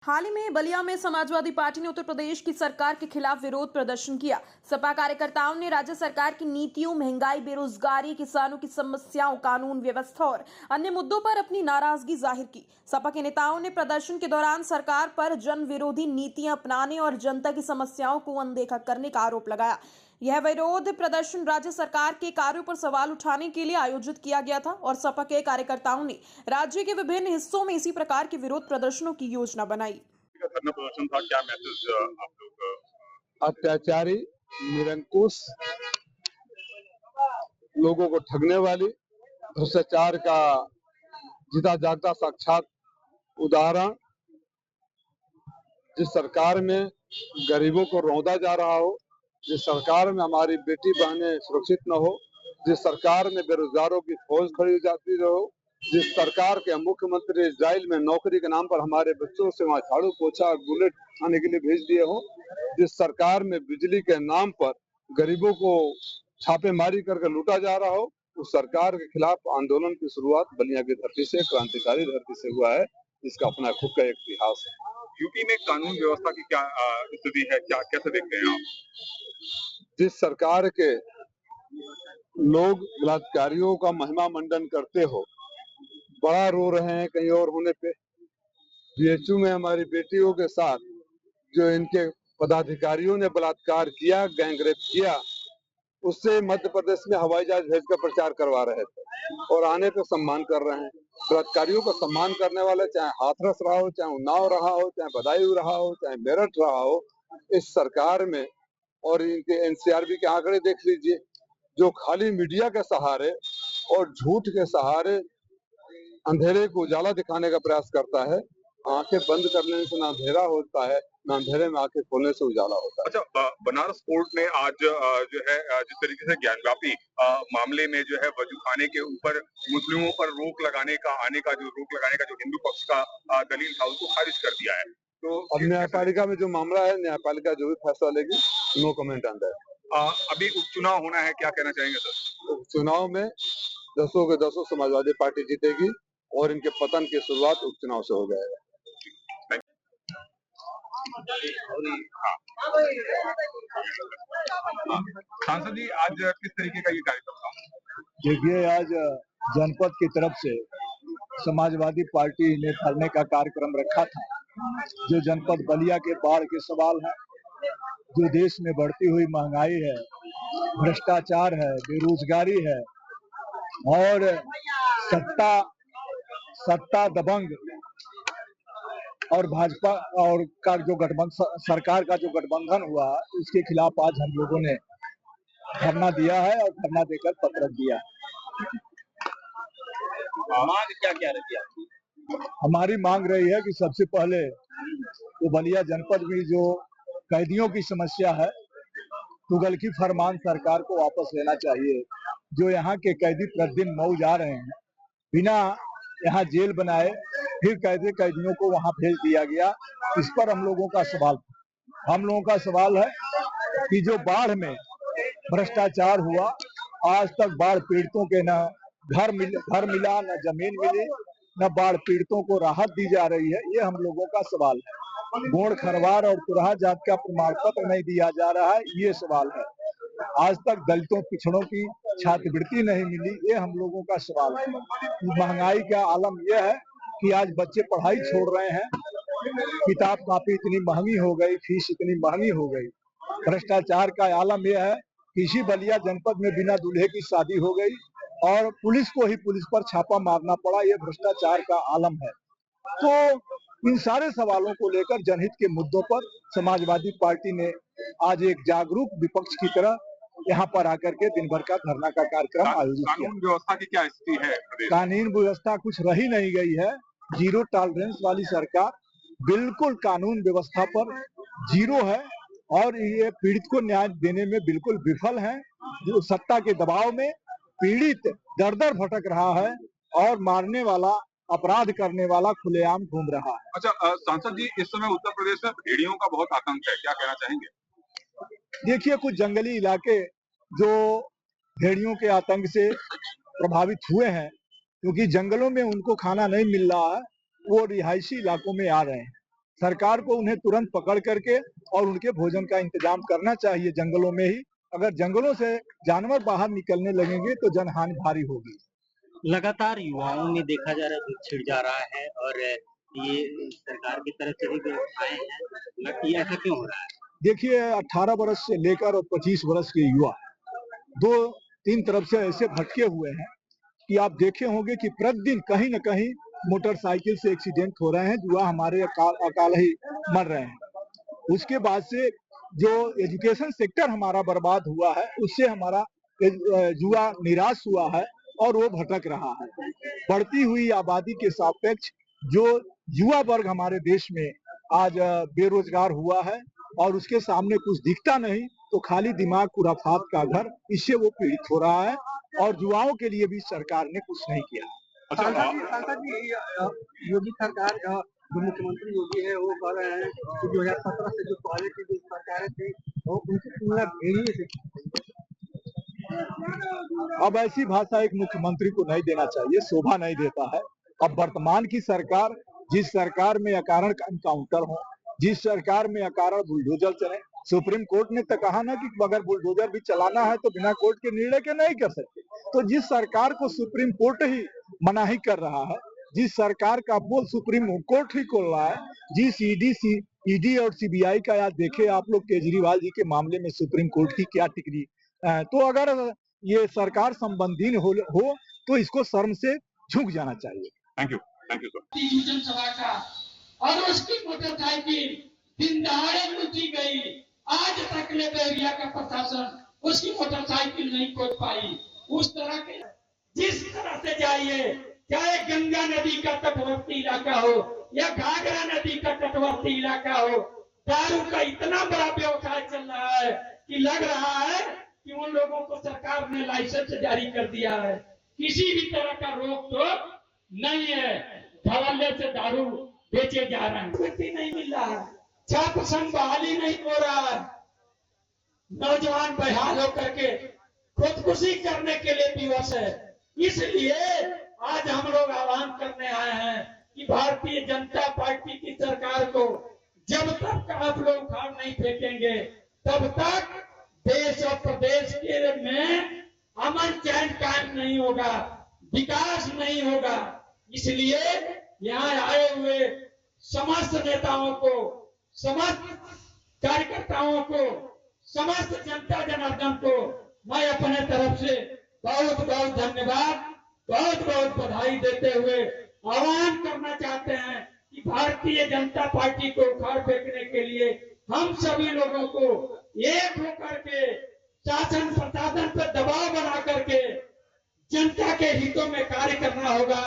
हाल ही में बलिया में समाजवादी पार्टी ने उत्तर प्रदेश की सरकार के खिलाफ विरोध प्रदर्शन किया। सपा कार्यकर्ताओं ने राज्य सरकार की नीतियों, महंगाई, बेरोजगारी, किसानों की समस्याओं, कानून व्यवस्था और अन्य मुद्दों पर अपनी नाराजगी जाहिर की। सपा के नेताओं ने प्रदर्शन के दौरान सरकार पर जन विरोधी नीतियां अपनाने और जनता की समस्याओं को अनदेखा करने का आरोप लगाया। यह विरोध प्रदर्शन राज्य सरकार के कार्यों पर सवाल उठाने के लिए आयोजित किया गया था और सपा के कार्यकर्ताओं ने राज्य के विभिन्न हिस्सों में इसी प्रकार के विरोध प्रदर्शनों की योजना बनाई। का धरना प्रदर्शन था, क्या मैसेज आप लोग अत्याचारी, निरंकुश, लोगों को ठगने वाली, भ्रष्टाचार का जीता जागता साक्षात उदाहरण, जिस सरकार में गरीबों को रौंदा जा रहा हो, जिस सरकार में हमारी बेटी बहनें सुरक्षित न हो, जिस सरकार में बेरोजगारों की फौज खड़ी हो जाती रहो, जिस सरकार के मुख्यमंत्री इजराइल में नौकरी के नाम पर हमारे बच्चों से वहां झाड़ू पोछा और बुलेट खाने के लिए भेज दिए हो, जिस सरकार में बिजली के नाम पर गरीबों को छापेमारी करके लूटा जा रहा हो, उस सरकार के खिलाफ आंदोलन की शुरुआत बलिया की धरती से, क्रांतिकारी धरती से हुआ है, जिसका अपना खुद का एक इतिहास है। यूपी में कानून व्यवस्था की क्या स्थिति है, क्या कैसे देखते हैं आप? जिस सरकार के लोग बलात्कारियों का महिमा मंडन करते हो, बड़ा रो रहे हैं कहीं और होने पे। बीएचयू में हमारी बेटियों के साथ जो इनके पदाधिकारियों ने बलात्कार किया, गैंगरेप किया, उससे मध्य प्रदेश में हवाई जहाज भेजकर प्रचार करवा रहे थे और आने पे सम्मान कर रहे हैं। बलात्कारियों का सम्मान करने वाले, चाहे हाथरस रहा हो, चाहे उन्नाव रहा हो, चाहे बदायूं रहा हो, चाहे मेरठ रहा हो, इस सरकार में और इनके एनसीआरबी के आंकड़े देख लीजिए, जो खाली मीडिया के सहारे और झूठ के सहारे अंधेरे को उजाला दिखाने का प्रयास करता है। आंखें बंद करने से ना अंधेरा होता है, ना अंधेरे में आंखें खोलने से उजाला होता है। अच्छा, बनारस कोर्ट ने आज जो है जिस तरीके से ज्ञानव्यापी मामले में जो है वजूखाने के ऊपर मुस्लिमों पर रोक लगाने का जो हिंदू पक्ष का दलील था, उसको खारिज कर दिया है। तो अब न्यायपालिका में जो मामला है, न्यायपालिका जो भी फैसला लेगी, नो कमेंट ऑन दैट। अभी उपचुनाव होना है, क्या कहना चाहेंगे सर? उपचुनाव में 10 के 10 समाजवादी पार्टी जीतेगी और इनके पतन की शुरुआत उपचुनाव से हो जाएगा। सांसद जी, आज किस तरीके का ये कार्यक्रम था? देखिए, आज जनपद की तरफ से समाजवादी पार्टी ने धरने का कार्यक्रम रखा था। जो जनपद बलिया के बाढ़ के सवाल है, जो देश में बढ़ती हुई महंगाई है, भ्रष्टाचार है, बेरोजगारी है और सत्ता दबंग और भाजपा और का जो गठबंधन, सरकार का जो गठबंधन हुआ, उसके खिलाफ आज हम लोगों ने धरना दिया है और धरना देकर पत्र दिया है। मांग क्या रहती है? हमारी मांग रही है कि सबसे पहले तो बलिया जनपद में जो कैदियों की समस्या है, तुगलकी फरमान सरकार को वापस लेना चाहिए। जो यहाँ के कैदी प्रतिदिन मऊ जा रहे हैं, बिना यहाँ जेल बनाए फिर कैदियों को वहाँ भेज दिया गया। इस पर हम लोगों का सवाल है कि जो बाढ़ में भ्रष्टाचार हुआ, आज तक बाढ़ पीड़ितों के न घर मिला, न जमीन मिली, न बाढ़ पीड़ितों को राहत दी जा रही है। ये हम लोगों का सवाल है। गोंड, खरवार और तुरहा जात का प्रमाण पत्र नहीं दिया जा रहा है, ये सवाल है। आज तक दलितों, पिछड़ों की छात्रवृत्ति नहीं मिली, ये हम लोगों का सवाल है। महंगाई का आलम यह है कि आज बच्चे पढ़ाई छोड़ रहे हैं, किताब कॉपी इतनी महंगी हो गई, फीस इतनी महंगी हो गई। भ्रष्टाचार का आलम यह है कि इसी बलिया जनपद में बिना दूल्हे की शादी हो गई और पुलिस पर छापा मारना पड़ा। ये भ्रष्टाचार का आलम है। तो इन सारे सवालों को लेकर, जनहित के मुद्दों पर समाजवादी पार्टी ने आज एक जागरूक विपक्ष की तरह यहाँ पर आकर के दिन भर का धरना का कार्यक्रम आयोजित किया। कानून व्यवस्था की क्या स्थिति है? कानून व्यवस्था कुछ रही नहीं गई है। जीरो टॉलरेंस वाली सरकार, बिल्कुल कानून व्यवस्था पर जीरो है और ये पीड़ित को न्याय देने में बिल्कुल विफल है। जो सत्ता के दबाव में पीड़ित दर दर भटक रहा है और मारने वाला, अपराध करने वाला खुलेआम घूम रहा है। अच्छा, सांसद जी, इस समय उत्तर प्रदेश में भेड़ियों का बहुत आतंक है, क्या कहना चाहेंगे? देखिए, कुछ जंगली इलाके जो भेड़ियों के आतंक से प्रभावित हुए हैं, क्योंकि जंगलों में उनको खाना नहीं मिल रहा है, वो रिहायशी इलाकों में आ रहे हैं। सरकार को उन्हें तुरंत पकड़ करके और उनके भोजन का इंतजाम करना चाहिए जंगलों में ही। अगर जंगलों से जानवर बाहर निकलने लगेंगे तो जनहानि भारी होगी। लगातार युवाओं में देखा जा रहा है दुख छिड़ जा रहा है और ये सरकार की तरफ से भी व्यवस्थाएं हैं, ये ऐसा क्यों हो रहा है? देखिए 18 वर्ष से लेकर और 25 वर्ष के युवा दो तीन तरफ से ऐसे भटके हुए हैं कि आप देखे होंगे कि प्रतिदिन कहीं न कहीं मोटरसाइकिल से एक्सीडेंट हो रहे हैं, युवा हमारे अकाल ही मर रहे हैं। उसके बाद से जो एजुकेशन सेक्टर हमारा बर्बाद हुआ है, उससे हमारा युवा निराश हुआ है और वो भटक रहा है। बढ़ती हुई आबादी के सापेक्ष जो युवा वर्ग हमारे देश में आज बेरोजगार हुआ है और उसके सामने कुछ दिखता नहीं तो खाली दिमाग खुराफात का घर, इससे वो पीड़ित हो रहा है और युवाओं के लिए भी सरकार ने कुछ नहीं किया। सांसद जी, योगी सरकार जो मुख्यमंत्री योगी है वो कह रहे हैं कि 2017 से जो पहले की जो सरकारें थी वो उनकी तुलना भेड़िए से। अब ऐसी भाषा एक मुख्यमंत्री को नहीं देना चाहिए, शोभा नहीं देता है। अब वर्तमान की सरकार, जिस सरकार में अकारण एनकाउंटर हो, जिस सरकार में अकारण बुलडोजर चले, सुप्रीम कोर्ट ने तो कहा ना कि अगर बुलडोजर भी चलाना है तो बिना कोर्ट के निर्णय के नहीं कर सकते। तो जिस सरकार को सुप्रीम कोर्ट ही मनाही कर रहा है, जिस सरकार का पोल सुप्रीम कोर्ट ही खोल रहा है, जिस ईडी और सीबीआई का आज देखे आप लोग केजरीवाल जी के मामले में सुप्रीम कोर्ट की क्या टिकरी, तो अगर ये सरकार संबंधी हो तो इसको शर्म से झुक जाना चाहिए। Thank you sir. सभा का और उसकी मोटरसाइकिल दिन दहाड़े लूटी गई। आज तक ले एरिया का प्रशासन उसकी मोटरसाइकिल नहीं खोज पाई। उस तरह के जिस तरह से जाइए, चाहे गंगा नदी का तटवर्ती इलाका हो या घाघरा नदी का तटवर्ती इलाका हो, दारू का इतना बड़ा व्यवसाय चल रहा है कि लग रहा है कि उन लोगों को सरकार ने लाइसेंस जारी कर दिया है। किसी भी तरह का रोक टोक नहीं है। धड़ल्ले से दारू बेचे जा रहे हैं, व्यक्ति नहीं मिल रहा है, छात्र संघ बहाली नहीं हो रहा है, नौजवान बेहाल होकर के खुदकुशी करने के लिए विवश है। इसलिए आज हम लोग आह्वान करने आए हैं कि भारतीय जनता पार्टी की सरकार को जब तक आप लोग उखाड़ नहीं फेंकेंगे तब तक देश और प्रदेश के में अमन चैन कायम नहीं होगा, विकास नहीं होगा। इसलिए यहाँ आए हुए समस्त नेताओं को, समस्त कार्यकर्ताओं को, समस्त जनता जनार्दन को मैं अपने तरफ से बहुत बहुत धन्यवाद, बहुत बहुत बधाई देते हुए आह्वान करना चाहते हैं कि भारतीय जनता पार्टी को उखाड़ फेंकने के लिए हम सभी लोगों को एक होकर के शासन प्रशासन पर दबाव बना करके जनता के हितों में कार्य करना होगा।